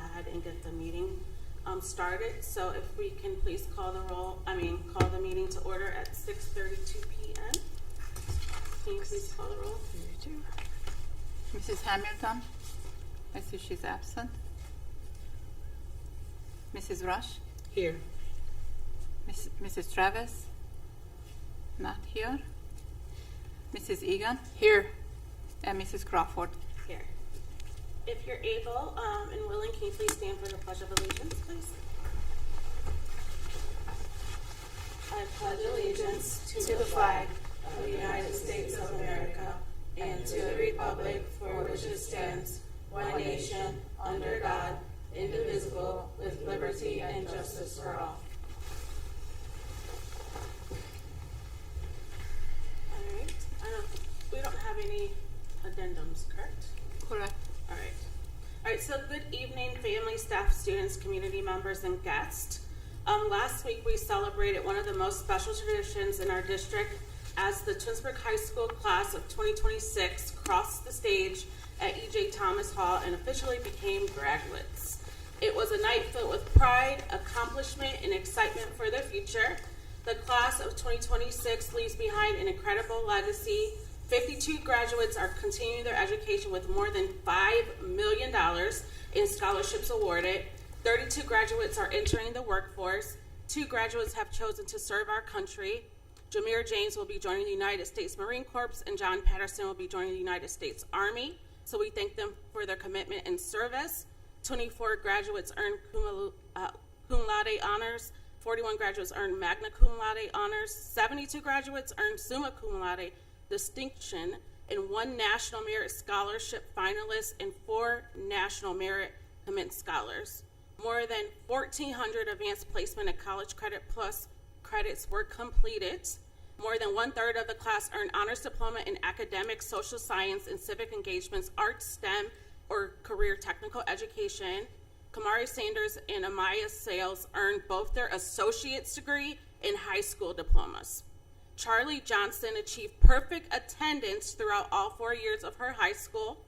ahead and get the meeting started. So if we can please call the meeting to order at 6:32 p.m. Can you please call the roll? Mrs. Hamilton? I see she's absent. Mrs. Rush? Here. Mrs. Travis? Not here. Mrs. Egan? Here. And Mrs. Crawford? Here. If you're able and willing, can you please stand for the Pledge of Allegiance, please? I pledge allegiance to the flag of the United States of America and to the republic for which it stands, one nation, under God, indivisible, with liberty and justice for all. All right. We don't have any addendums, correct? Correct. All right, so good evening, family, staff, students, community members, and guests. Last week we celebrated one of the most special traditions in our district as the Twinsburg High School class of 2026 crossed the stage at E.J. Thomas Hall and officially became graduates. It was a night filled with pride, accomplishment, and excitement for their future. The class of 2026 leaves behind an incredible legacy. 52 graduates are continuing their education with more than $5 million in scholarships awarded. 32 graduates are entering the workforce. 2 graduates have chosen to serve our country. Jameer James will be joining the United States Marine Corps, and John Patterson will be joining the United States Army. So we thank them for their commitment and service. 24 graduates earned cum laude honors. 41 graduates earned magna cum laude honors. 72 graduates earned summa cum laude distinction, and 1 National Merit Scholarship finalist and 4 National Merit Commenced Scholars. More than 1,400 advanced placement and college credit plus credits were completed. More than 1/3 of the class earned honors diploma in academic, social science, and civic engagements, arts, STEM, or career technical education. Kamari Sanders and Amaya Sales earned both their associate's degree and high school diplomas. Charlie Johnson achieved perfect attendance throughout all 4 years of her high school.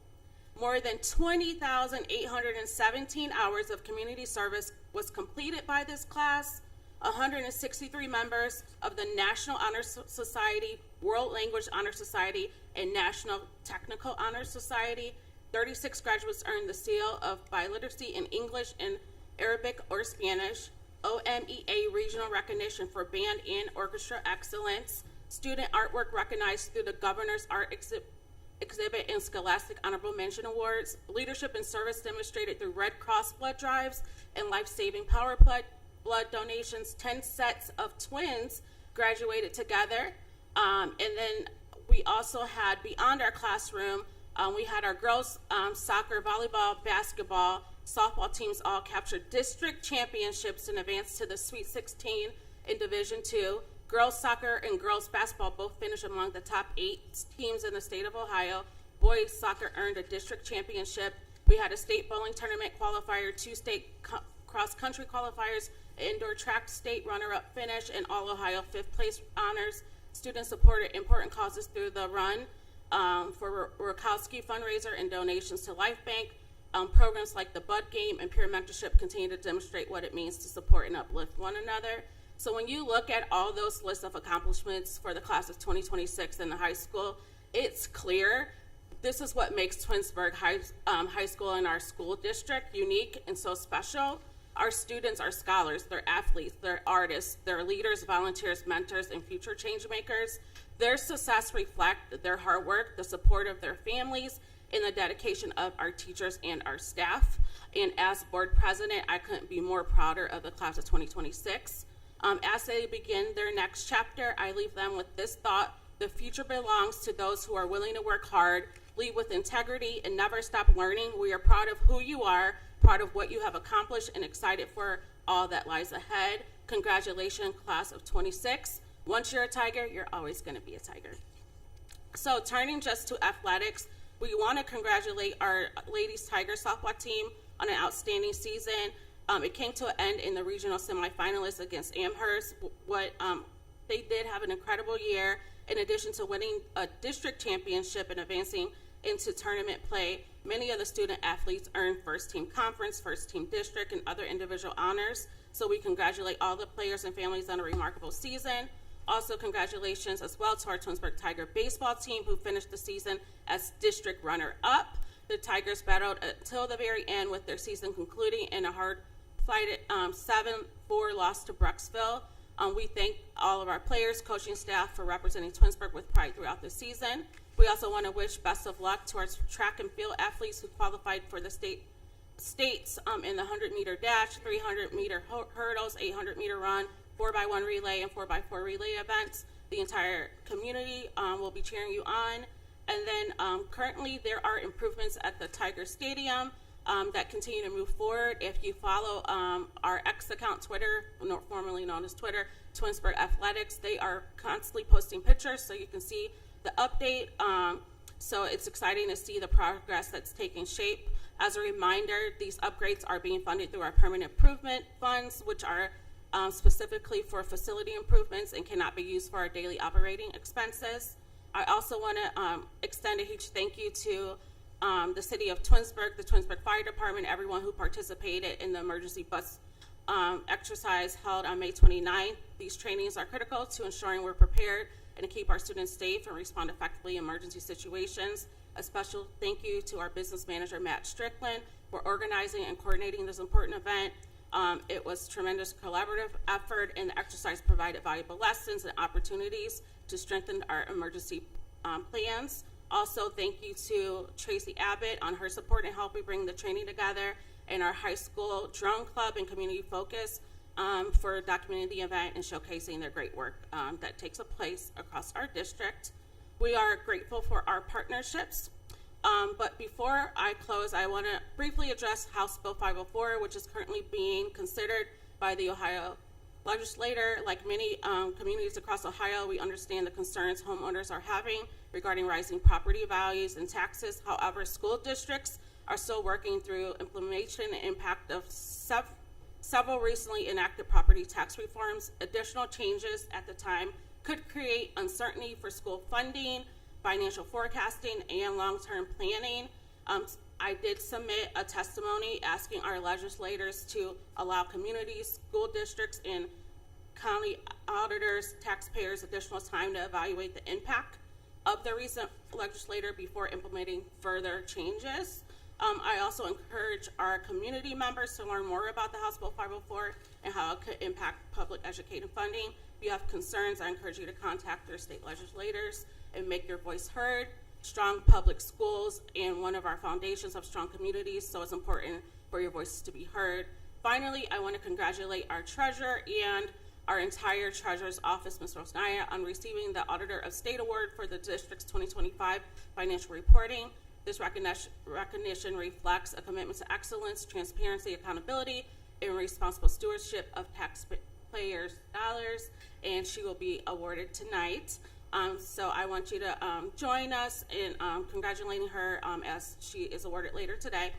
More than 20,817 hours of community service was completed by this class. 163 members of the National Honor Society, World Language Honor Society, and National Technical Honor Society. 36 graduates earned the seal of biliteracy in English and Arabic or Spanish. OMEA regional recognition for band and orchestra excellence. Student artwork recognized through the Governor's Art Exhibit and Scholastic Honorable Mention Awards. Leadership and service demonstrated through Red Cross blood drives and life-saving power blood donations. 10 sets of twins graduated together. And then we also had, beyond our classroom, we had our girls soccer, volleyball, basketball, softball teams all captured district championships and advanced to the Sweet 16 in Division II. Girls soccer and girls basketball both finished among the top 8 teams in the state of Ohio. Boys soccer earned a district championship. We had a state bowling tournament qualifier, 2 state cross-country qualifiers, indoor track state runner-up finish, and all Ohio 5th place honors. Students supported important causes through the run for Rakowski fundraiser and donations to Life Bank. Programs like the Bud Game and peer mentorship continue to demonstrate what it means to support and uplift one another. So when you look at all those lists of accomplishments for the class of 2026 in the high school, it's clear this is what makes Twinsburg High School and our school district unique and so special. Our students are scholars, they're athletes, they're artists, they're leaders, volunteers, mentors, and future change makers. Their success reflects their hard work, the support of their families, and the dedication of our teachers and our staff. And as board president, I couldn't be more prouder of the class of 2026. As they begin their next chapter, I leave them with this thought: the future belongs to those who are willing to work hard, lead with integrity, and never stop learning. We are proud of who you are, proud of what you have accomplished, and excited for all that lies ahead. Congratulations, class of 26. Once you're a Tiger, you're always going to be a Tiger. So turning just to athletics, we want to congratulate our ladies Tiger softball team on an outstanding season. It came to an end in the regional semifinalists against Amherst. They did have an incredible year. In addition to winning a district championship and advancing into tournament play. Many of the student athletes earned first-team conference, first-team district, and other individual honors. So we congratulate all the players and families on a remarkable season. Also, congratulations as well to our Twinsburg Tiger baseball team, who finished the season as district runner-up. The Tigers battled until the very end, with their season concluding in a hard-fighted 7-4 loss to Brecksville. We thank all of our players, coaching staff for representing Twinsburg with pride throughout the season. We also want to wish best of luck to our track and field athletes who qualified for the states in the 100-meter dash, 300-meter hurdles, 800-meter run, 4x1 relay, and 4x4 relay events. The entire community will be cheering you on. And then currently there are improvements at the Tiger Stadium that continue to move forward. If you follow our X account, Twitter, formerly known as Twitter, Twinsburg Athletics, they are constantly posting pictures so you can see the update. So it's exciting to see the progress that's taking shape. As a reminder, these upgrades are being funded through our permanent improvement funds, which are specifically for facility improvements and cannot be used for our daily operating expenses. I also want to extend a huge thank you to the city of Twinsburg, the Twinsburg Fire Department, everyone who participated in the emergency bus exercise held on May 29th. These trainings are critical to ensuring we're prepared and to keep our students safe and respond effectively in emergency situations. A special thank you to our business manager, Matt Strickland, for organizing and coordinating this important event. It was a tremendous collaborative effort, and the exercise provided valuable lessons and opportunities to strengthen our emergency plans. Also, thank you to Tracy Abbott on her support in helping bring the training together, and our high school drone club and community focus for documenting the event and showcasing their great work that takes place across our district. We are grateful for our partnerships. But before I close, I want to briefly address House Bill 504, which is currently being considered by the Ohio legislator. Like many communities across Ohio, we understand the concerns homeowners are having regarding rising property values and taxes. However, school districts are still working through implementation and impact of several recently enacted property tax reforms. Additional changes at the time could create uncertainty for school funding, financial forecasting, and long-term planning. I did submit a testimony asking our legislators to allow communities, school districts, and county auditors, taxpayers additional time to evaluate the impact of the recent legislator before implementing further changes. I also encourage our community members to learn more about the House Bill 504 and how it could impact public education funding. If you have concerns, I encourage you to contact your state legislators and make your voice heard. Strong public schools and one of our foundations of strong communities, so it's important for your voices to be heard. Finally, I want to congratulate our treasurer and our entire treasurer's office, Ms. Rosnaya, on receiving the Auditor of State Award for the district's 2025 financial reporting. This recognition reflects a commitment to excellence, transparency, accountability, and responsible stewardship of taxpayers' dollars, and she will be awarded tonight. So I want you to join us in congratulating her as she is awarded later today.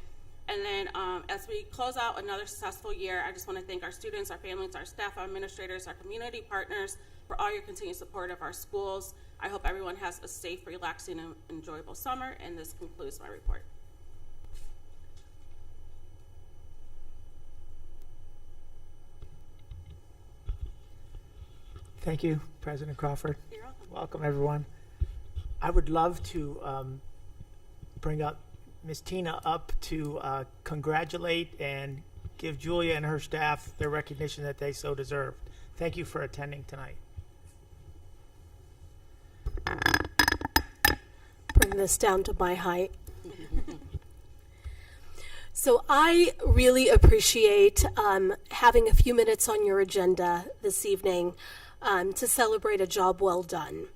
And then as we close out another successful year, I just want to thank our students, our families, our staff, our administrators, our community partners for all your continued support of our schools. I hope everyone has a safe, relaxing, and enjoyable summer, and this concludes my report. Thank you, President Crawford. You're welcome. Welcome, everyone. I would love to bring up Ms. Tina up to congratulate and give Julia and her staff the recognition that they so deserve. Thank you for attending tonight. Bring this down to my height. So I really appreciate having a few minutes on your agenda this evening to celebrate a job well done.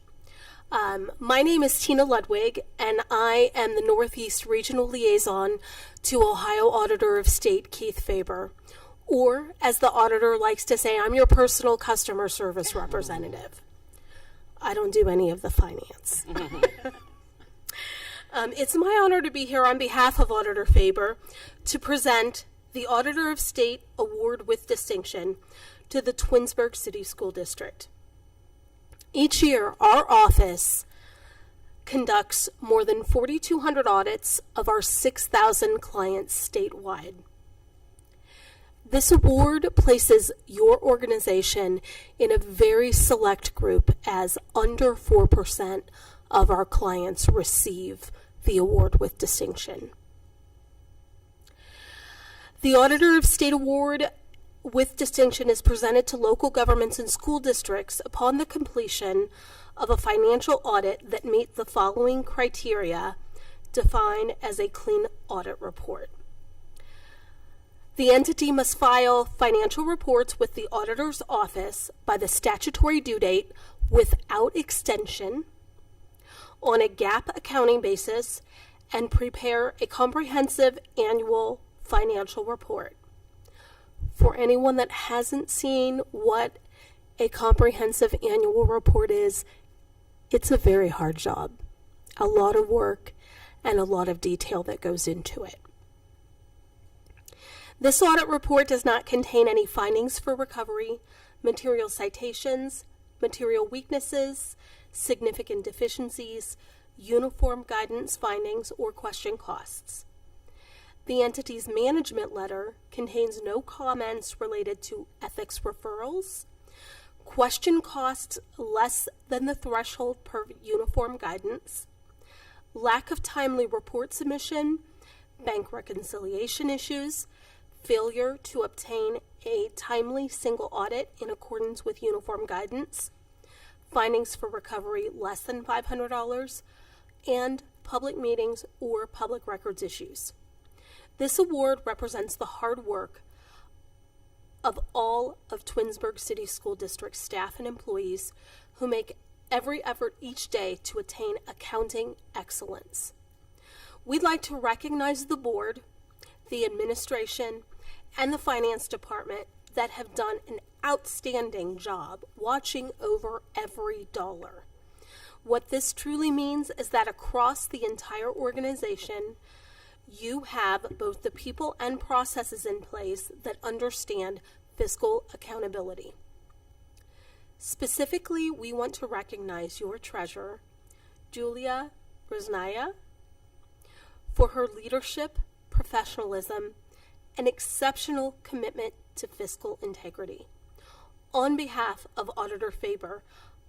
My name is Tina Ludwig, and I am the Northeast Regional Liaison to Ohio Auditor of State Keith Faber, or as the auditor likes to say, I'm your personal customer service representative. I don't do any of the finance. It's my honor to be here on behalf of Auditor Faber to present the Auditor of State Award with Distinction to the Twinsburg City School District. Each year, our office conducts more than 4,200 audits of our 6,000 clients statewide. This award places your organization in a very select group, as under 4% of our clients receive the award with distinction. The Auditor of State Award with distinction is presented to local governments and school districts upon the completion of a financial audit that meet the following criteria defined as a clean audit report. The entity must file financial reports with the auditor's office by the statutory due date without extension on a GAAP accounting basis and prepare a comprehensive annual financial report. For anyone that hasn't seen what a comprehensive annual report is, it's a very hard job, a lot of work, and a lot of detail that goes into it. This audit report does not contain any findings for recovery, material citations, material weaknesses, significant deficiencies, uniform guidance findings, or question costs. The entity's management letter contains no comments related to ethics referrals, question costs less than the threshold per uniform guidance, lack of timely report submission, bank reconciliation issues, failure to obtain a timely single audit in accordance with uniform guidance, findings for recovery less than $500, and public meetings or public records issues. This award represents the hard work of all of Twinsburg City School District staff and employees who make every effort each day to attain accounting excellence. We'd like to recognize the board, the administration, and the finance department that have done an outstanding job watching over every dollar. What this truly means is that across the entire organization, you have both the people and processes in place that understand fiscal accountability. Specifically, we want to recognize your treasurer, Julia Rosnaya, for her leadership, professionalism, and exceptional commitment to fiscal integrity. On behalf of Auditor Faber,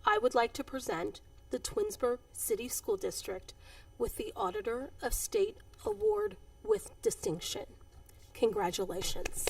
I would like to present the Twinsburg City School District with the Auditor of State Award with distinction. Congratulations.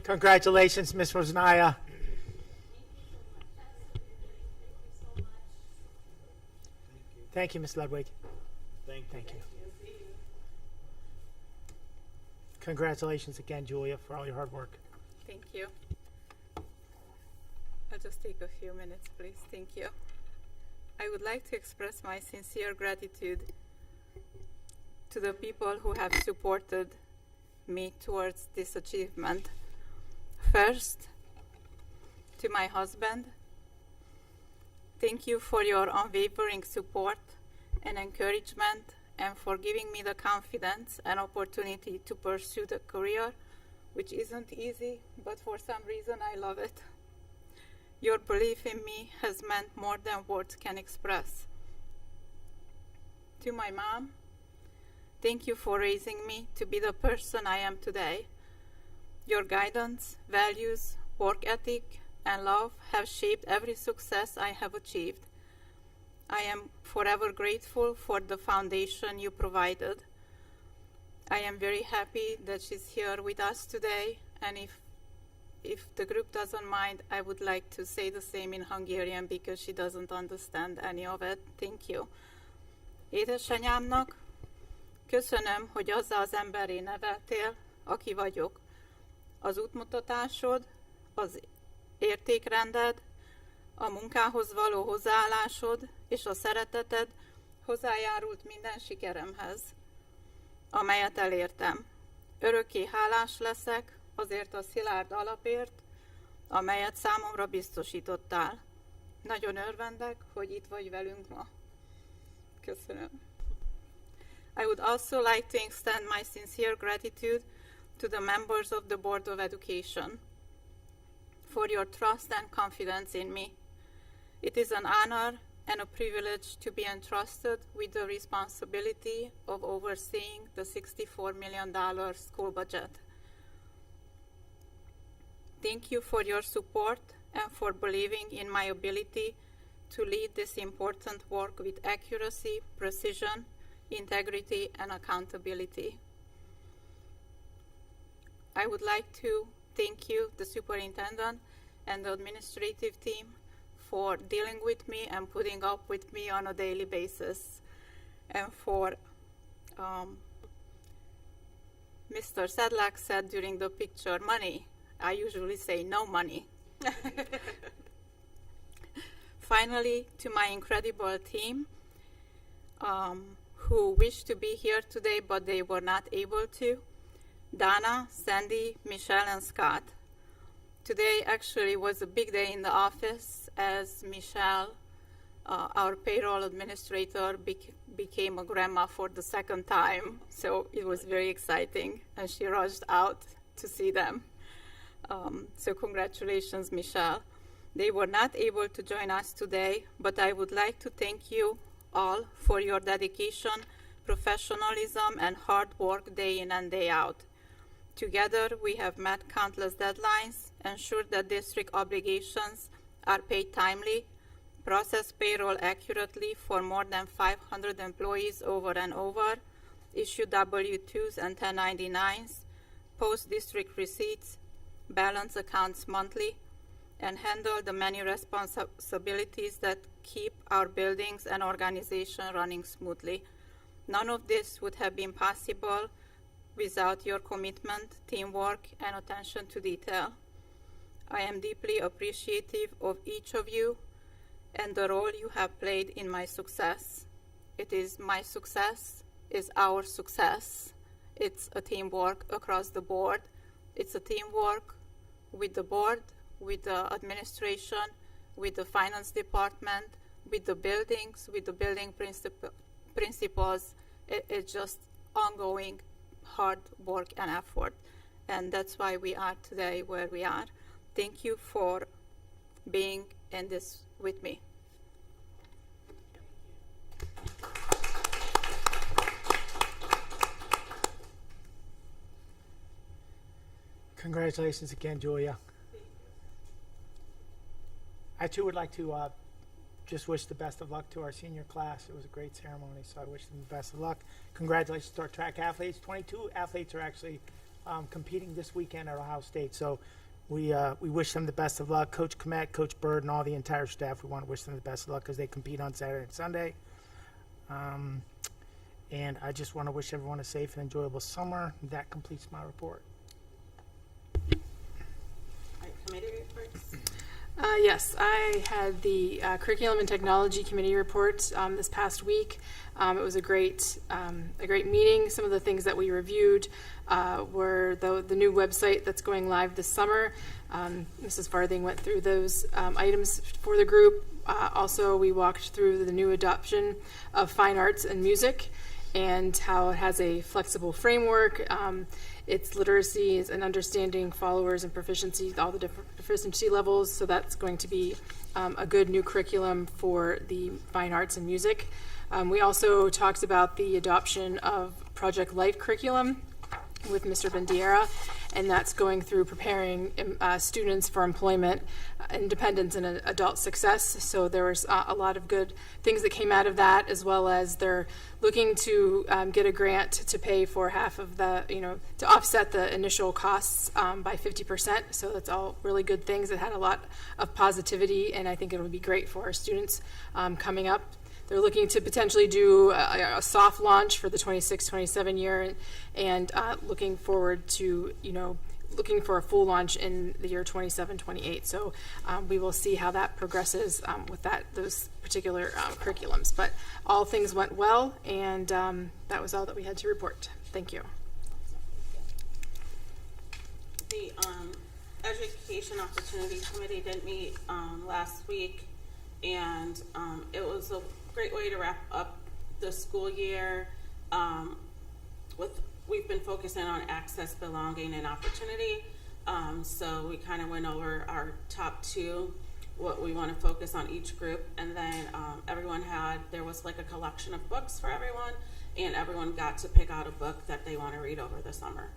Congratulations, Ms. Rosnaya. Thank you, Ms. Ludwig. Congratulations again, Julia, for all your hard work. Thank you. I'll just take a few minutes, please. Thank you. I would like to express my sincere gratitude to the people who have supported me towards this achievement. First, to my husband, thank you for your unwavering support and encouragement and for giving me the confidence and opportunity to pursue the career, which isn't easy, but for some reason I love it. Your belief in me has meant more than words can express. To my mom, thank you for raising me to be the person I am today. Your guidance, values, work ethic, and love have shaped every success I have achieved. I am forever grateful for the foundation you provided. I am very happy that she's here with us today, and if the group doesn't mind, I would like to say the same in Hungarian because she doesn't understand any of it. Thank you. Édesanyámnak köszönöm, hogy azzal az emberré neveltél, aki vagyok. Az útmutatásod, az értékrended, a munkához való hozzáállásod és a szereteted hozzájárult minden sikeremhez, amelyet elértem. Örökké hálás leszek azért a szilárd alapért, amelyet számomra biztosítottál. Nagyon örvendek, hogy itt vagy velünk ma. Köszönöm. I would also like to extend my sincere gratitude to the members of the Board of Education for your trust and confidence in me. It is an honor and a privilege to be entrusted with the responsibility of overseeing the $64 million school budget. Thank you for your support and for believing in my ability to lead this important work with accuracy, precision, integrity, and accountability. I would like to thank you, the superintendent, and the administrative team for dealing with me and putting up with me on a daily basis. And for Mr. Sedlak said during the picture, money. I usually say no money. Finally, to my incredible team who wish to be here today but they were not able to, Donna, Sandy, Michelle, and Scott. Today actually was a big day in the office as Michelle, our payroll administrator, became a grandma for the second time. So it was very exciting, and she rushed out to see them. So congratulations, Michelle. They were not able to join us today, but I would like to thank you all for your dedication, professionalism, and hard work day in and day out. Together, we have met countless deadlines, ensured that district obligations are paid timely, processed payroll accurately for more than 500 employees over and over, issued W-2s and 1099s, post district receipts, balance accounts monthly, and handle the many responsibilities that keep our buildings and organization running smoothly. None of this would have been possible without your commitment, teamwork, and attention to detail. I am deeply appreciative of each of you and the role you have played in my success. It is my success, is our success. It's a teamwork across the board. It's a teamwork with the board, with the administration, with the finance department, with the buildings, with the building principals. It's just ongoing hard work and effort. And that's why we are today where we are. Thank you for being in this with me. Congratulations again, Julia. I too would like to just wish the best of luck to our senior class. It was a great ceremony, so I wish them the best of luck. Congratulations to our track athletes. 22 athletes are actually competing this weekend at Ohio State, so we wish them the best of luck. Coach Komet, Coach Bird, and all the entire staff, we want to wish them the best of luck because they compete on Saturday and Sunday. And I just want to wish everyone a safe and enjoyable summer. That completes my report. All right, committee reports. Yes, I had the Curriculum and Technology Committee report this past week. It was a great meeting. Some of the things that we reviewed were the new website that's going live this summer. Mrs. Farthing went through those items for the group. Also, we walked through the new adoption of fine arts and music and how it has a flexible framework. Its literacy and understanding followers and proficiency, all the different proficiency levels. So that's going to be a good new curriculum for the fine arts and music. We also talked about the adoption of Project Life curriculum with Mr. Bandiera, and that's going through preparing students for employment, independence, and adult success. So there was a lot of good things that came out of that, as well as they're looking to get a grant to pay for half of the, to offset the initial costs by 50%. So that's all really good things that had a lot of positivity, and I think it would be great for our students coming up. They're looking to potentially do a soft launch for the 26-27 year, and looking forward to, looking for a full launch in the year 27-28. So we will see how that progresses with those particular curriculums. But all things went well, and that was all that we had to report. Thank you. The Education Opportunity Committee did meet last week, and it was a great way to wrap up the school year. We've been focusing on access, belonging, and opportunity. So we kind of went over our top two, what we want to focus on each group, and then there was like a collection of books for everyone, and everyone got to pick out a book that they want to read over the summer.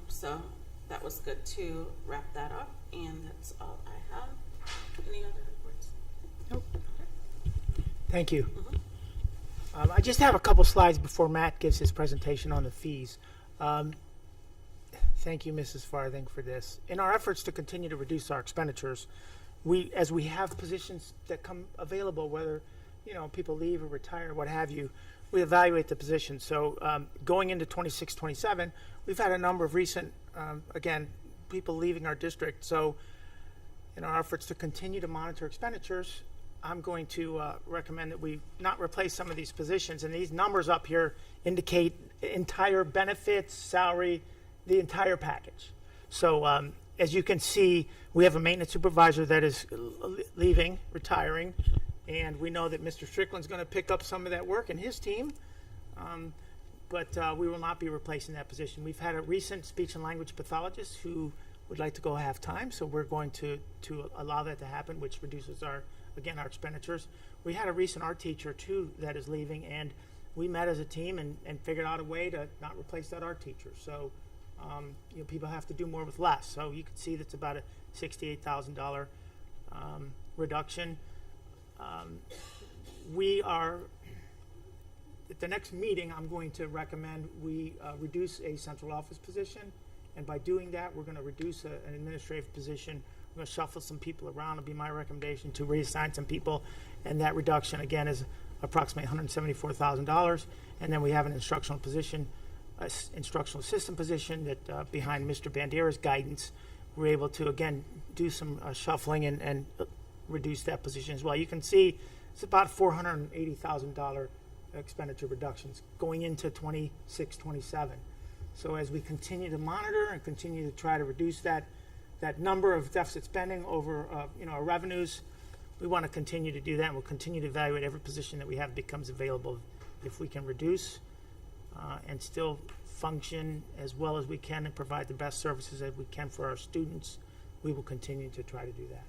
So that was good to wrap that up, and that's all I have. Any other reports? Nope. Thank you. I just have a couple slides before Matt gives his presentation on the fees. Thank you, Mrs. Farthing, for this. In our efforts to continue to reduce our expenditures, as we have positions that come available, whether people leave or retire, what have you, we evaluate the position. So going into 26-27, we've had a number of recent, people leaving our district. So in our efforts to continue to monitor expenditures, I'm going to recommend that we not replace some of these positions. And these numbers up here indicate entire benefits, salary, the entire package. So as you can see, we have a maintenance supervisor that is leaving, retiring, and we know that Mr. Strickland's going to pick up some of that work in his team, but we will not be replacing that position. We've had a recent speech and language pathologist who would like to go half-time, so we're going to allow that to happen, which reduces our expenditures. We had a recent art teacher, too, that is leaving, and we met as a team and figured out a way to not replace that art teacher. So, people have to do more with less. So you can see that's about a $68,000 reduction. We are, at the next meeting, I'm going to recommend we reduce a central office position, and by doing that, we're going to reduce an administrative position. We're going to shuffle some people around. It'll be my recommendation to reassign some people, and that reduction, again, is approximately $174,000. And then we have an instructional position, instructional assistant position that behind Mr. Bandiera's guidance, we're able to, again, do some shuffling and reduce that position as well. You can see it's about $480,000 expenditure reductions going into 26-27. So as we continue to monitor and continue to try to reduce that number of deficit spending over our revenues, we want to continue to do that, and we'll continue to evaluate every position that we have becomes available. If we can reduce and still function as well as we can and provide the best services that we can for our students, we will continue to try to do that.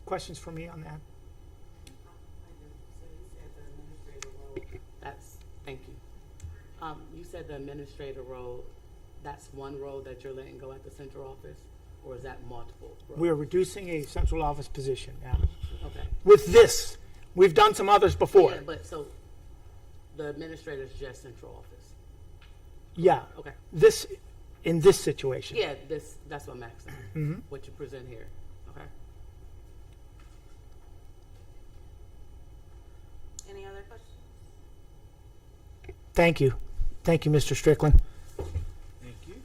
Questions for me on that? Thank you. You said the administrator role, that's one role that you're letting go at the central office, or is that multiple roles? We're reducing a central office position now. Okay. With this, we've done some others before. Yeah, but so the administrator is just central office. Yeah. Okay. In this situation. Yeah, that's what I'm asking. What you present here. Okay. Any other questions? Thank you. Thank you, Mr. Strickland. Thank you.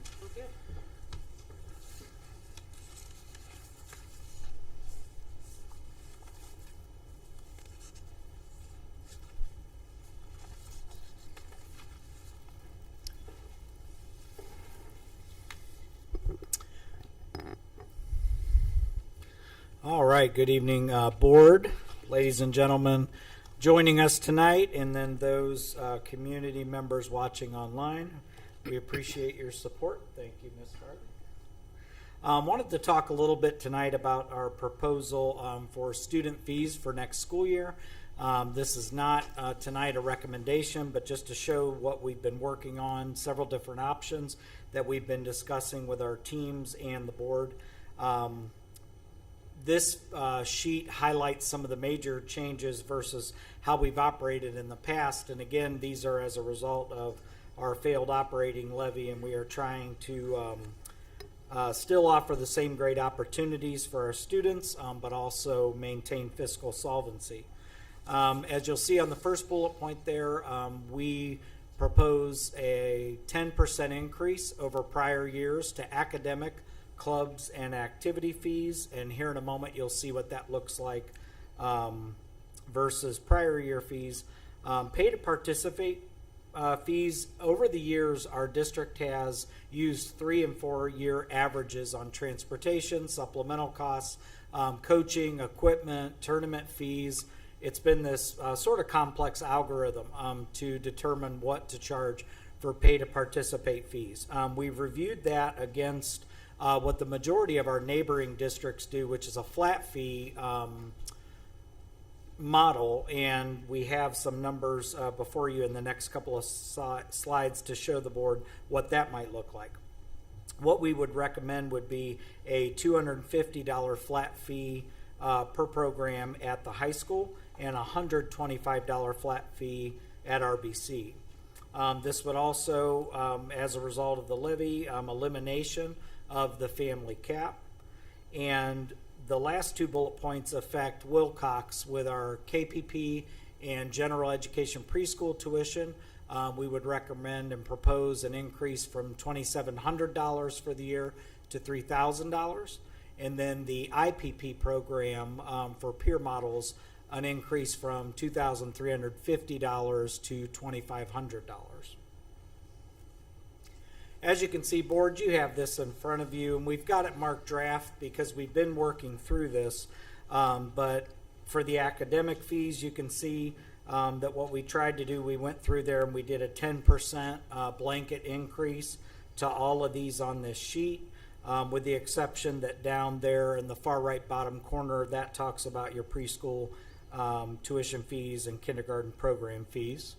All right, good evening, board, ladies and gentlemen joining us tonight, and then those community members watching online. We appreciate your support. Thank you, Ms. Harvey. Wanted to talk a little bit tonight about our proposal for student fees for next school year. This is not tonight a recommendation, but just to show what we've been working on, several different options that we've been discussing with our teams and the board. This sheet highlights some of the major changes versus how we've operated in the past. And again, these are as a result of our failed operating levy, and we are trying to still offer the same great opportunities for our students, but also maintain fiscal solvency. As you'll see on the first bullet point there, we propose a 10% increase over prior years to academic, clubs, and activity fees, and here in a moment you'll see what that looks like versus prior year fees. Pay to participate fees. Over the years, our district has used 3 and 4 year averages on transportation, supplemental costs, coaching, equipment, tournament fees. It's been this sort of complex algorithm to determine what to charge for pay to participate fees. We've reviewed that against what the majority of our neighboring districts do, which is a flat fee model, and we have some numbers before you in the next couple of slides to show the board what that might look like. What we would recommend would be a $250 flat fee per program at the high school and a $125 flat fee at RBC. This would also, as a result of the levy, elimination of the family cap. And the last 2 bullet points affect Wilcox with our KPP and general education preschool tuition. We would recommend and propose an increase from $2,700 for the year to $3,000. And then the IPP program for peer models, an increase from $2,350 to $2,500. As you can see, board, you have this in front of you, and we've got it marked draft because we've been working through this. But for the academic fees, you can see that what we tried to do, we went through there and we did a 10% blanket increase to all of these on this sheet, with the exception that down there in the far right bottom corner, that talks about your preschool tuition fees and kindergarten program fees.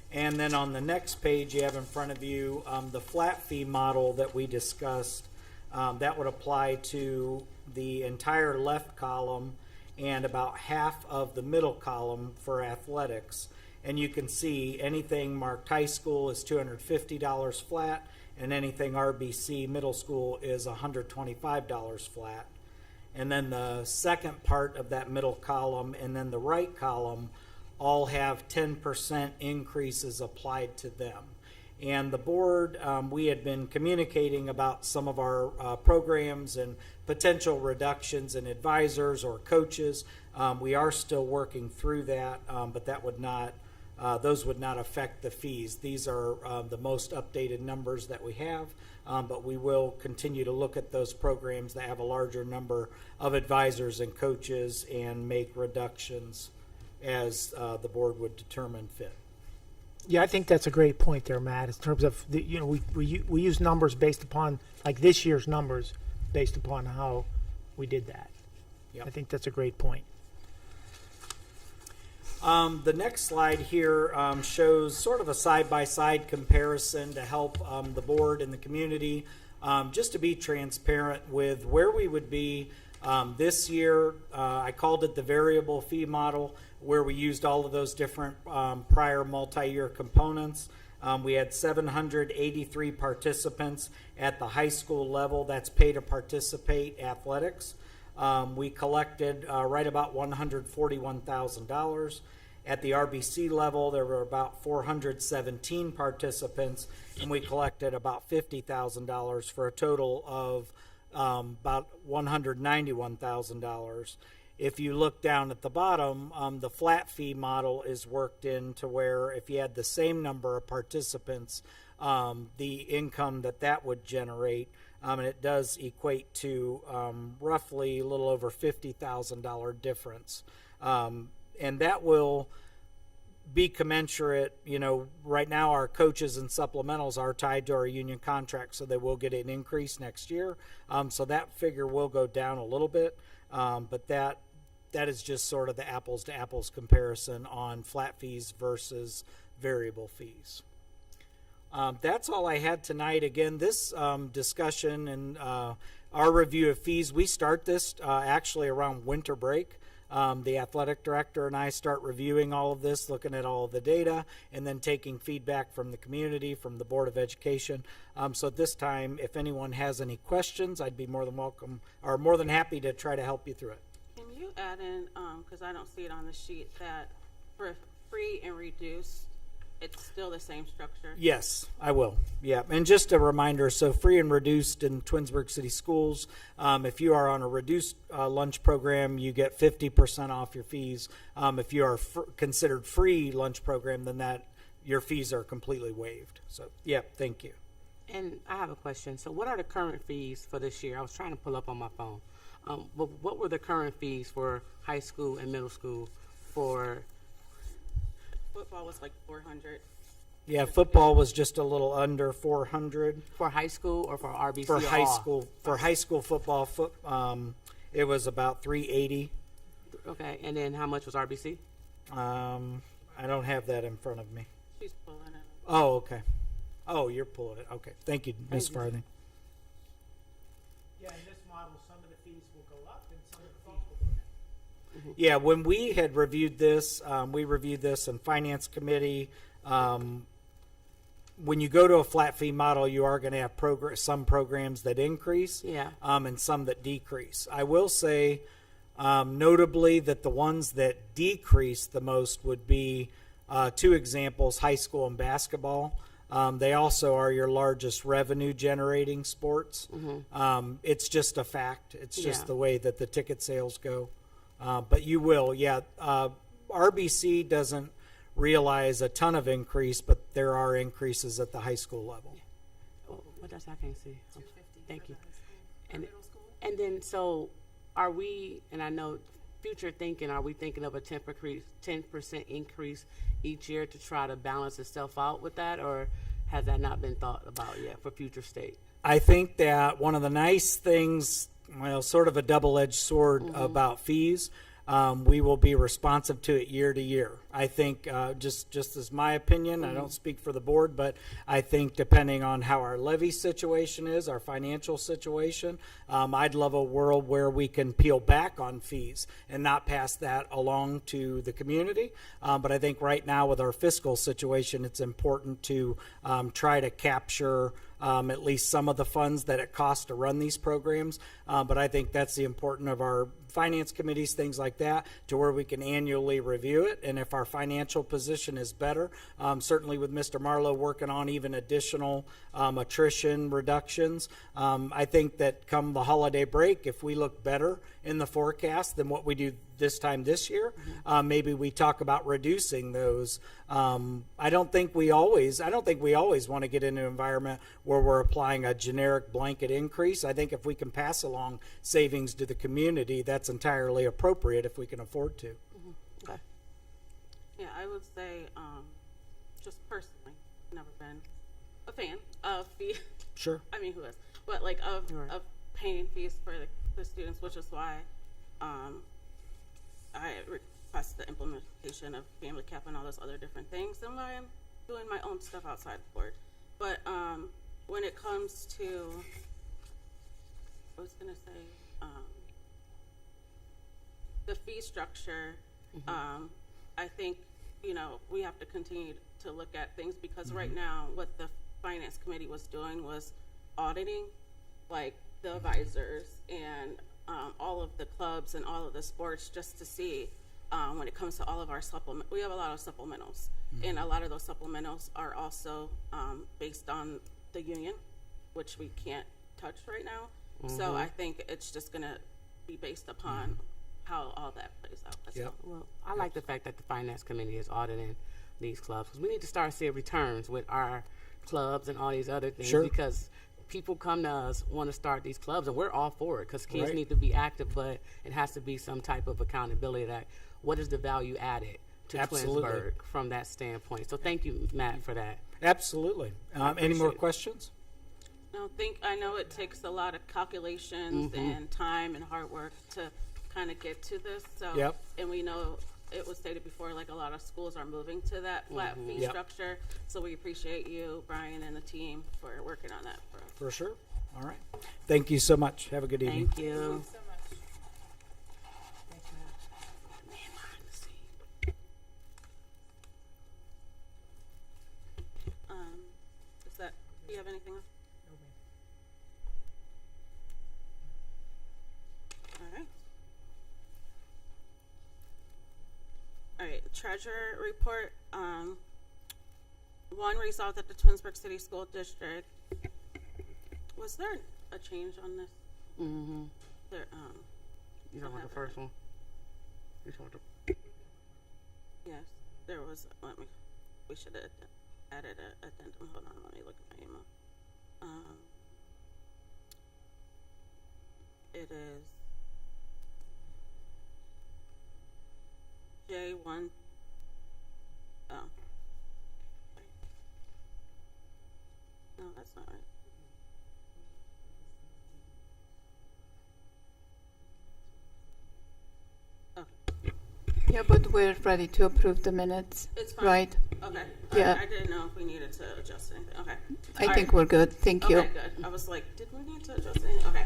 And then on the next page, you have in front of you the flat fee model that we discussed. That would apply to the entire left column and about half of the middle column for athletics. And you can see anything marked high school is $250 flat, and anything RBC middle school is $125 flat. And then the second part of that middle column and then the right column all have 10% increases applied to them. And the board, we had been communicating about some of our programs and potential reductions in advisors or coaches. We are still working through that, but that would not, those would not affect the fees. These are the most updated numbers that we have, but we will continue to look at those programs that have a larger number of advisors and coaches and make reductions as the board would determine fit. Yeah, I think that's a great point there, Matt. In terms of the, we use numbers based upon like this year's numbers, based upon how we did that. Yep. I think that's a great point. The next slide here shows sort of a side-by-side comparison to help the board and the community just to be transparent with where we would be this year. I called it the variable fee model, where we used all of those different prior multi-year components. We had 783 participants at the high school level. That's pay to participate athletics. We collected right about $141,000. At the RBC level, there were about 417 participants, and we collected about $50,000 for a total of about $191,000. If you look down at the bottom, the flat fee model is worked into where if you had the same number of participants, the income that would generate, and it does equate to roughly a little over $50,000 difference. And that will be commensurate. Right now our coaches and supplementals are tied to our union contract, so they will get an increase next year. So that figure will go down a little bit, but that is just sort of the apples to apples comparison on flat fees versus variable fees. That's all I had tonight. Again, this discussion and our review of fees, we start this actually around winter break. The athletic director and I start reviewing all of this, looking at all of the data, and then taking feedback from the community, from the Board of Education. So at this time, if anyone has any questions, I'd be more than happy to try to help you through it. Can you add in, because I don't see it on the sheet, that for free and reduced, it's still the same structure? Yes, I will. Yeah, and just a reminder, so free and reduced in Twinsburg City Schools, if you are on a reduced lunch program, you get 50% off your fees. If you are considered free lunch program, then your fees are completely waived. So, yeah, thank you. And I have a question. So what are the current fees for this year? I was trying to pull up on my phone. What were the current fees for high school and middle school for... Football was like 400. Yeah, football was just a little under 400. For high school or for RBC? For high school, football, it was about 380. Okay, and then how much was RBC? I don't have that in front of me. She's pulling it. Oh, okay. Oh, you're pulling it. Okay, thank you, Ms. Farthing. Yeah, in this model, some of the fees will go up and some of the fees will go down. Yeah, when we had reviewed this, we reviewed this in Finance Committee. When you go to a flat fee model, you are going to have some programs that increase, and some that decrease. I will say, notably, that the ones that decrease the most would be two examples: high school and basketball. They also are your largest revenue generating sports. It's just a fact. It's just the way that the ticket sales go. But you will, RBC doesn't realize a ton of increase, but there are increases at the high school level. Oh, what does I can't see? Thank you. And then, so are we, and I know future thinking, are we thinking of a 10% increase each year to try to balance itself out with that, or has that not been thought about yet for future state? I think that one of the nice things, sort of a double-edged sword about fees, we will be responsive to it year to year. I think, just as my opinion, I don't speak for the board, but I think depending on how our levy situation is, our financial situation, I'd love a world where we can peel back on fees and not pass that along to the community. But I think right now with our fiscal situation, it's important to try to capture at least some of the funds that it costs to run these programs. But I think that's the importance of our finance committees, things like that, to where we can annually review it. And if our financial position is better, certainly with Mr. Marlowe working on even additional attrition reductions, I think that come the holiday break, if we look better in the forecast than what we do this time this year, maybe we talk about reducing those. I don't think we always want to get into an environment where we're applying a generic blanket increase. I think if we can pass along savings to the community, that's entirely appropriate if we can afford to. Okay. Yeah, I would say, just personally, never been a fan of fee. Sure. I mean, who is? But like of paying fees for the students, which is why I request the implementation of family cap and all those other different things, and why I'm doing my own stuff outside the board. But when it comes to, I was gonna say, the fee structure, I think, we have to continue to look at things, because right now what the finance committee was doing was auditing like the advisors and all of the clubs and all of the sports, just to see when it comes to all of our supplement, we have a lot of supplementals, and a lot of those supplementals are also based on the union, which we can't touch right now. So I think it's just going to be based upon how all that plays out. That's Yep. all. Well, I like the fact that the finance committee is auditing these clubs, because we need to start seeing returns with our clubs and all these other things. Sure. Because people come to us, want to start these clubs, and we're all for it, because kids Right. need to be active, but it has to be some type of accountability. That what is the value added to Absolutely. Twinsburg from that standpoint? So thank you, Matt, for that. Absolutely. Any more appreciate it. questions? I know it takes a lot of calculations and time and hard work to kind of get to this. So, Yep. and we know it was stated before, like a lot of schools are moving to that flat fee Yep. structure. So we appreciate you, Brian, and the team for working on that for us. For sure. All right. Thank you so much. Have a good evening. Thank you. Is that? Do you have anything else? All right. All right, treasurer report. One, resolved that the Twinsburg City School District, was there a change on this? Mm-hmm. There, You talking about the first one? You talking about yes, there was, we should have added an addendum. Hold on, let me look at my email. It is J1. Oh. No, that's not right. Yeah, but we're ready to approve the minutes, It's fine. right? Okay. Yeah. I didn't know if we needed to adjust anything. Okay. I All think right. we're good. Thank you. Okay, good. I was like, did we need to adjust anything? Okay.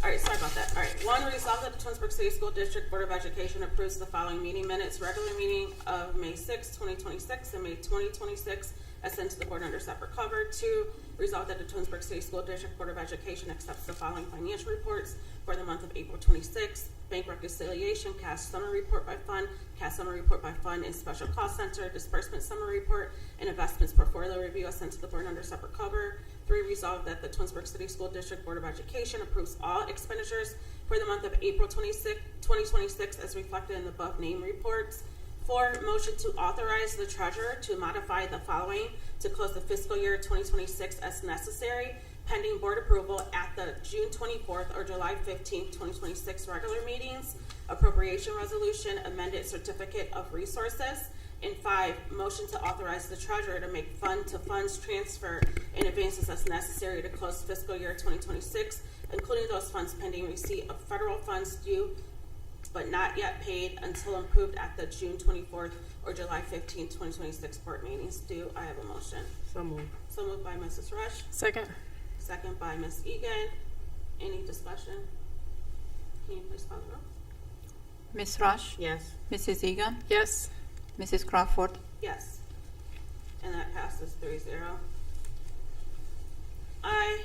All right, sorry about that. All right. One, resolved that the Twinsburg City School District Board of Education approves the following meeting minutes. Regular meeting of May 6, 2026 and May 2026 as sent to the board under separate cover. Two, resolved that the Twinsburg City School District Board of Education accepts the following financial reports for the month of April 26th. Bank reconciliation, cash summary report by fund, and special cost center, disbursement summary report, and investments portfolio review as sent to the board under separate cover. Three, resolved that the Twinsburg City School District Board of Education approves all expenditures for the month of April 26, 2026 as reflected in the above named reports. Four, motion to authorize the treasurer to modify the following to close the fiscal year 2026 as necessary, pending board approval at the June 24th or July 15th, 2026 regular meetings, appropriation resolution, amended certificate of resources. And five, motion to authorize the treasurer to make fund-to-funds transfer and advances as necessary to close fiscal year 2026, including those funds pending receipt of federal funds due but not yet paid until approved at the June 24th or July 15th, 2026 board meetings. Do I have a motion? So moved. So moved by Mrs. Rush, Second. second by Ms. Egan. Any discussion? Can you please call the roll? Ms. Rush? Yes. Mrs. Egan? Yes. Mrs. Crawford? Yes. And that passes 3-0. I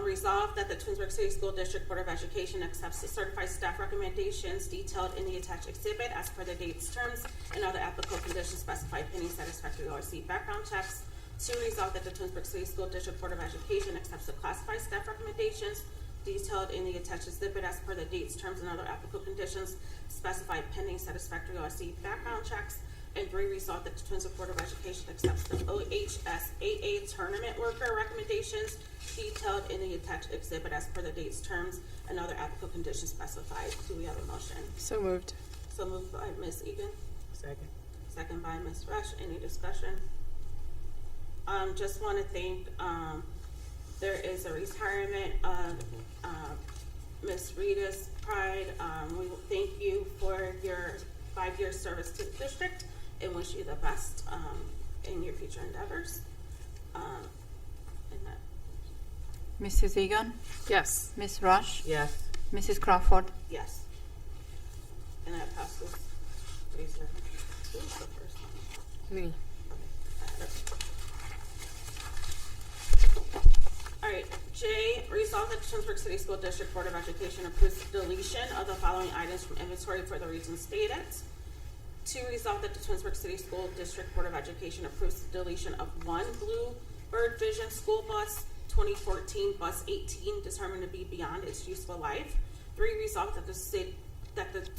resolve that the Twinsburg City School District Board of Education accepts the certified staff recommendations detailed in the attached exhibit as per the dates, terms, and other applicable conditions specified pending satisfactory ORC background checks. Two, resolve that the Twinsburg City School District Board of Education accepts the classified staff recommendations detailed in the attached exhibit as per the dates, terms, and other applicable conditions specified pending satisfactory ORC background checks. And three, resolve that the Twinsburg Board of Education accepts the OHSAA tournament worker recommendations detailed in the attached exhibit as per the dates, terms, and other applicable conditions specified. Do we have a motion? So moved. So moved by Ms. Egan, Second. second by Ms. Rush. Any discussion? Just want to thank, there is a retirement of Ms. Rita's Pride. We thank you for your 5-year service to the district and wish you the best in your future endeavors. And that, Mrs. Egan? Yes. Ms. Rush? Yes. Mrs. Crawford? yes. And that passes 3-0. Who was the first one? Me. All right, J, resolve that the Twinsburg City School District Board of Education approves deletion of the following items from inventory for the reasons stated. 2, resolved that the Twinsburg City School District Board of Education approves the deletion of 1 Bluebird Vision school bus 2014 bus 18 determined to be beyond its useful life. 3, resolved that the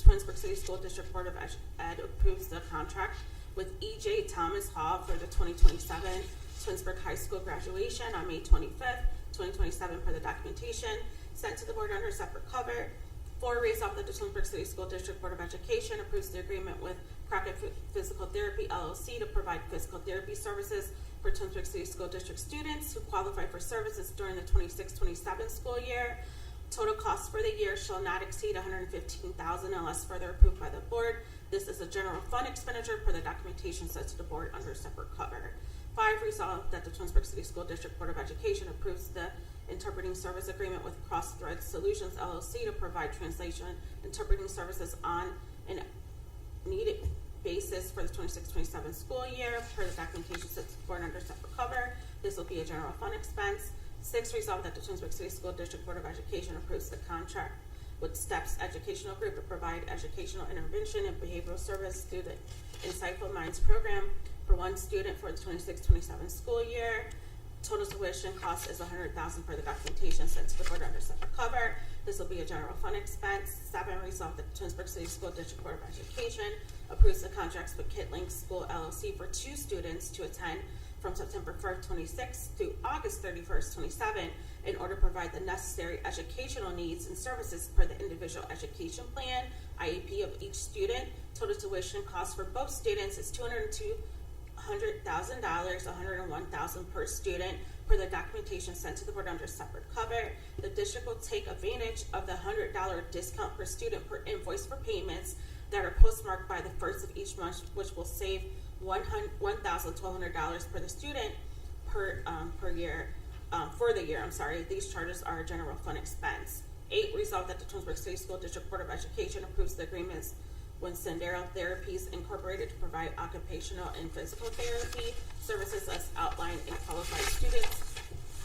Twinsburg City School District Board of Ed approves the contract with E.J. Thomas Hall for the 2027 Twinsburg High School graduation on May 25th, 2027 per the documentation sent to the board under separate cover. 4, resolved that the Twinsburg City School District Board of Education approves the agreement with Crockett Physical Therapy LLC to provide physical therapy services for Twinsburg City School District students who qualify for services during the 26-27 school year. Total cost for the year shall not exceed $115,000 unless further approved by the board. This is a general fund expenditure per the documentation sent to the board under separate cover. 5, resolved that the Twinsburg City School District Board of Education approves the interpreting service agreement with Cross Thread Solutions LLC to provide translation interpreting services on an needed basis for the 26-27 school year per the documentation sent to the board under separate cover. This will be a general fund expense. 6, resolved that the Twinsburg City School District Board of Education approves the contract with STEPS Educational Group to provide educational intervention and behavioral service through the Insightful Minds program for 1 student for the 26-27 school year. Total tuition cost is $100,000 for the documentation sent to the board under separate cover. This will be a general fund expense. 7, resolved that the Twinsburg City School District Board of Education approves the contracts with KidLink School LLC for 2 students to attend from September 1st, 26 through August 31st, 27 in order to provide the necessary educational needs and services per the individual education plan, IEP of each student. Total tuition cost for both students is $202,000, $101,000 per student per the documentation sent to the board under separate cover. The district will take advantage of the $100 discount per student per invoice for payments that are postmarked by the 1st of each month, which will save $1,200 per the student per year. For the year, these charges are a general fund expense. 8, resolved that the Twinsburg City School District Board of Education approves the agreements with Sendero Therapies Incorporated to provide occupational and physical therapy services as outlined in qualified students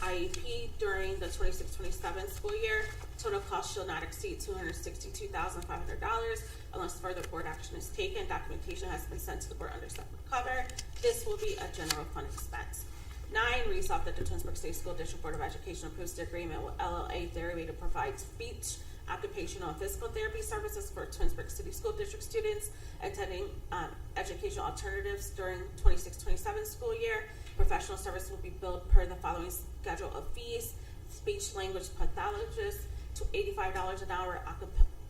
IEP during the 26-27 school year. Total cost shall not exceed $262,500 unless further board action is taken. Documentation has been sent to the board under separate cover. This will be a general fund expense. 9, resolved that the Twinsburg City School District Board of Education approves the agreement with LLA Therapy to provide speech, occupational, and physical therapy services for Twinsburg City School District students attending educational alternatives during 26-27 school year. Professional service will be billed per the following schedule of fees: speech language pathologist to $85 an hour,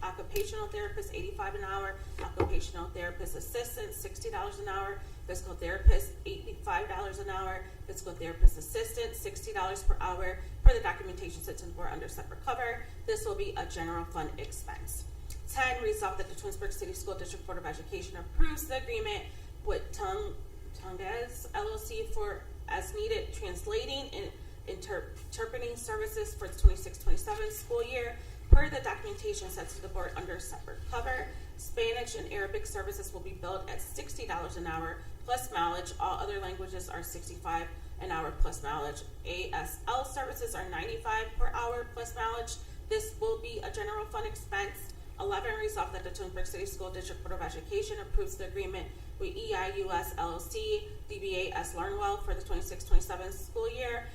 occupational therapist $85 an hour, occupational therapist assistant $60 an hour, physical therapist $85 an hour, physical therapist assistant $60 per hour per the documentation sent to the board under separate cover. This will be a general fund expense. 10, resolved that the Twinsburg City School District Board of Education approves the agreement with Tongez LLC for as needed translating and interpreting services for the 26-27 school year per the documentation sent to the board under separate cover. Spanish and Arabic services will be billed at $60 an hour plus mileage. All other languages are $65 an hour plus mileage. ASL services are $95 per hour plus mileage. This will be a general fund expense. 11, resolved that the Twinsburg City School District Board of Education approves the agreement with EIUS LLC, DBA as Learnwell for the 26-27 school year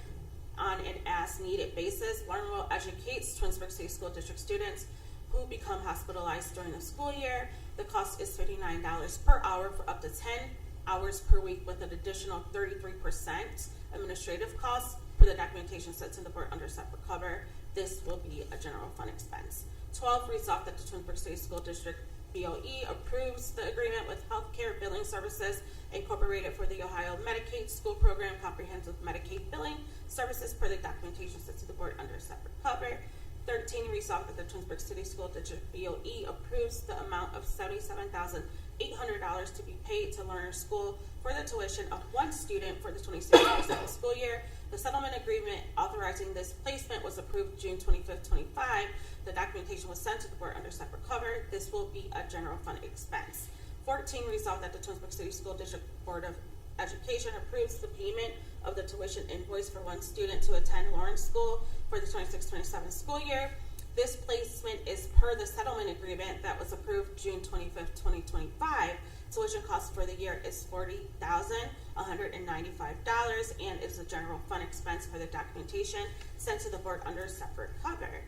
on an as-needed basis. Learnwell educates Twinsburg City School District students who become hospitalized during the school year. The cost is $59 per hour for up to 10 hours per week with an additional 33% administrative costs for the documentation sent to the board under separate cover. This will be a general fund expense. 12, resolved that the Twinsburg City School District BOE approves the agreement with Healthcare Billing Services Incorporated for the Ohio Medicaid School Program Comprehensive Medicaid Billing Services per the documentation sent to the board under separate cover. 13, resolved that the Twinsburg City School District BOE approves the amount of $77,800 to be paid to Learner School for the tuition of 1 student for the 26-27 school year. The settlement agreement authorizing this placement was approved June 25th, 25. The documentation was sent to the board under separate cover. This will be a general fund expense. 14, resolved that the Twinsburg City School District Board of Education approves the payment of the tuition invoice for 1 student to attend Lawrence School for the 26-27 school year. This placement is per the settlement agreement that was approved June 25th, 2025. Tuition cost for the year is $40,195 and is a general fund expense for the documentation sent to the board under separate cover.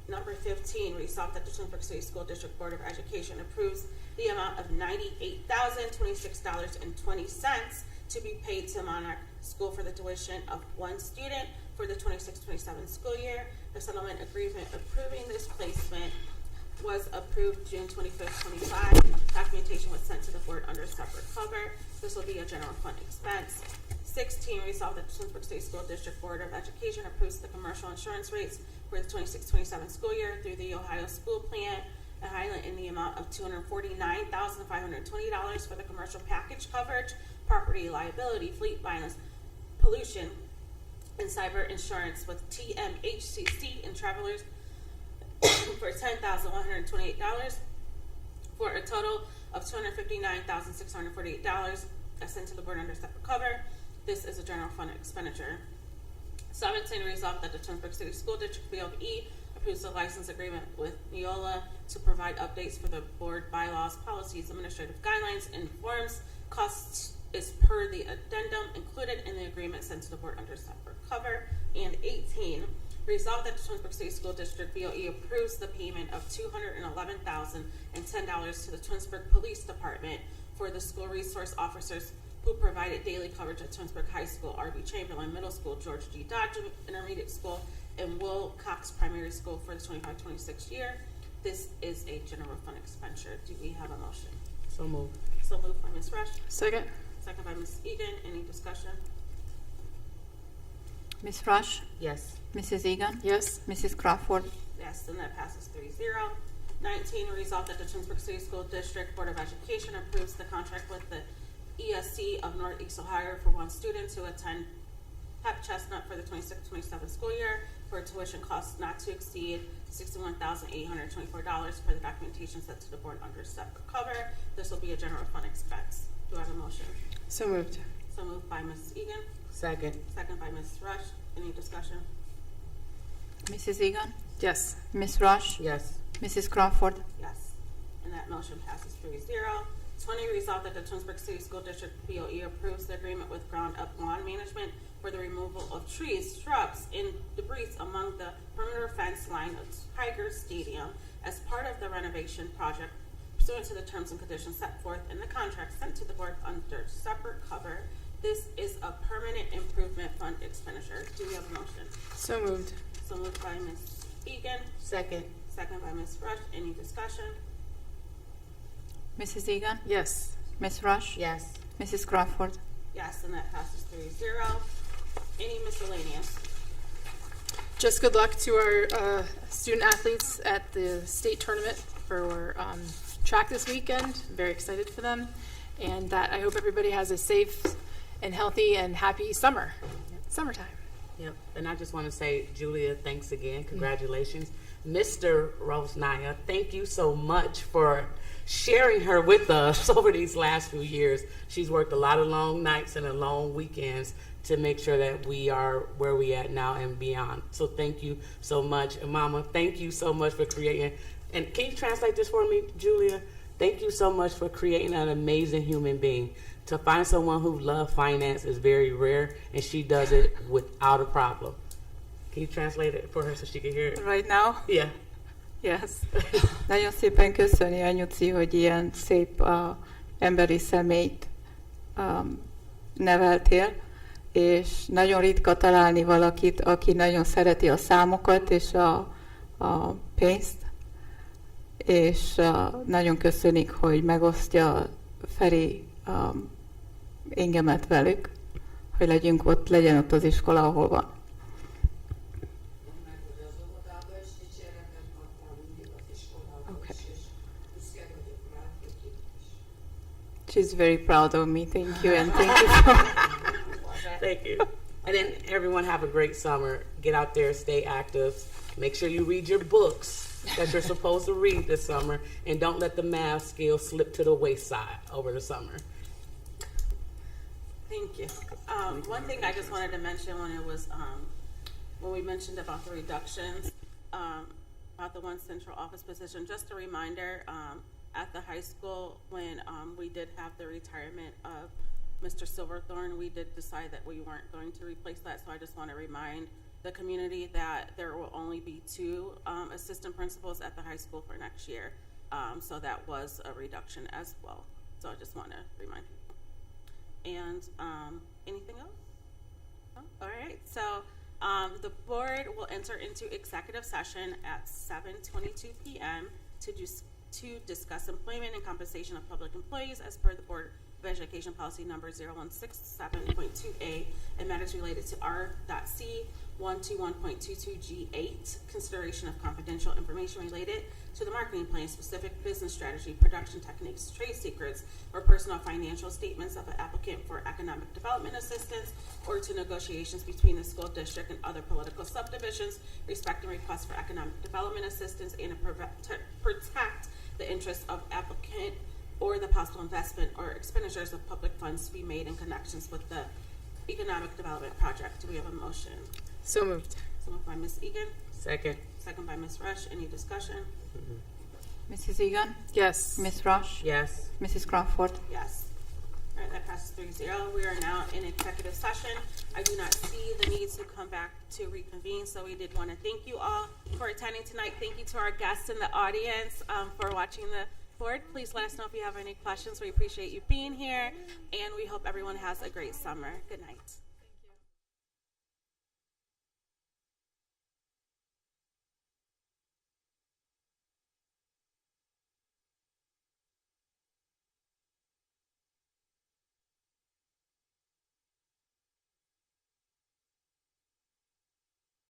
Number 15, resolved that the Twinsburg City School District Board of Education approves the amount of $98,026.20 to be paid to Monarch School for the tuition of one student for the 26-27 school year. The settlement agreement approving this placement was approved June 25th, 25. Documentation was sent to the board under separate cover. This will be a general fund expense. 16, resolved that the Twinsburg State School District Board of Education approves the commercial insurance rates for the 26-27 school year through the Ohio School Plan at Highland in the amount of $249,520 for the commercial package coverage, property liability, fleet violence, pollution, and cyber insurance with TMHCC and travelers for $10,128 for a total of $259,648 sent to the board under separate cover. This is a general fund expenditure. 17, resolved that the Twinsburg City School District BOE approves the license agreement with Neola to provide updates for the board bylaws, policies, administrative guidelines, and forms. Cost is per the addendum included in the agreement sent to the board under separate cover. And 18, resolved that the Twinsburg City School District BOE approves the payment of $211,010 to the Twinsburg Police Department for the school resource officers who provided daily coverage at Twinsburg High School, R.B. Chamberlain Middle School, George G. Dodge Intermediate School, and Will Cox Primary School for the 25-26 year. This is a general fund expenditure. Do we have a motion? So moved. So moved by Ms. Rush, Second. second by Ms. Egan. Any discussion? Ms. Rush, Yes. Mrs. Egan, Yes. Mrs. Crawford, Yes, and that passes 3-0. 19, resolved that the Twinsburg City School District Board of Education approves the contract with the ESC of Northeast Ohio for one student to attend Pep Chestnut for the 26-27 school year for a tuition cost not to exceed $61,824 for the documentation sent to the board under separate cover. This will be a general fund expense. Do I have a motion? So moved. So moved by Ms. Egan, Second. second by Ms. Rush. Any discussion? Mrs. Egan, Yes. Ms. Rush, Yes. Mrs. Crawford, Yes. And that motion passes 3-0. 20, resolved that the Twinsburg City School District BOE approves the agreement with Ground Up Lawn Management for the removal of trees, shrubs, and debris among the perimeter fence line of Tiger Stadium as part of the renovation project pursuant to the terms and conditions set forth in the contract sent to the board under separate cover. This is a permanent improvement fund expenditure. Do we have a motion? So moved. So moved by Ms. Egan, Second. second by Ms. Rush. Any discussion? Mrs. Egan, Yes. Ms. Rush, Yes. Mrs. Crawford, Yes, and that passes 3-0. Any miscellaneous? Just good luck to our student athletes at the state tournament for track this weekend. Very excited for them. And that I hope everybody has a safe and healthy and happy summer. Summertime. Yep. And I just want to say, Julia, thanks again. Congratulations. Mr. Rosnaya, thank you so much for sharing her with us over these last few years. She's worked a lot of long nights and long weekends to make sure that we are where we at now and beyond. So thank you so much. And Mama, thank you so much for creating. And can you translate this for me, Julia? Thank you so much for creating an amazing human being. To find someone who loves finance is very rare, and she does it without a problem. Can you translate it for her so she can hear it? right now. Yeah. Yes. Nagyon szépen köszöni anyuci, hogy ilyen szép emberi személyt neveltél, és nagyon ritka találni valakit, aki nagyon szereti a számokat és a pénzt, és nagyon köszönik, hogy megosztja Feri engemet velük, hogy legyen ott az iskola, ahol van. Okay. She's very proud of me. Thank you, and thank you so much. Thank you. And then everyone have a great summer. Get out there, stay active. Make sure you read your books that you're supposed to read this summer, and don't let the math skills slip to the wayside over the summer. Thank you. One thing I just wanted to mention when we mentioned about the reductions, about the one central office position, just a reminder, at the high school when we did have the retirement of Mr. Silverthorne. We did decide that we weren't going to replace that, so I just want to remind the community that there will only be 2 assistant principals at the high school for next year. So that was a reduction as well. So I just want to remind people. And anything else? No? All right. So the board will enter into executive session at 7:22 p.m. to discuss employment and compensation of public employees as per the Board of Education Policy Number 0167.2A and matters related to R.C. 121.22G8, consideration of confidential information related to the marketing plan, specific business strategy, production techniques, trade secrets, or personal financial statements of an applicant for economic development assistance, or to negotiations between the school district and other political subdivisions respecting requests for economic development assistance, and to protect the interests of applicant or the possible investment or expenditures of public funds to be made in connections with the economic development project. Do we have a motion? So moved. So moved by Ms. Egan, Second. second by Ms. Rush. Any discussion? Mrs. Egan, Yes. Ms. Rush, Yes. Mrs. Crawford. Yes. All right, that passes 3-0. We are now in executive session. I do not see the need to come back to reconvene, so we did want to thank you all for attending tonight. Thank you to our guests in the audience for watching the board. Please let us know if you have any questions. We appreciate you being here, and we hope everyone has a great summer. Good night.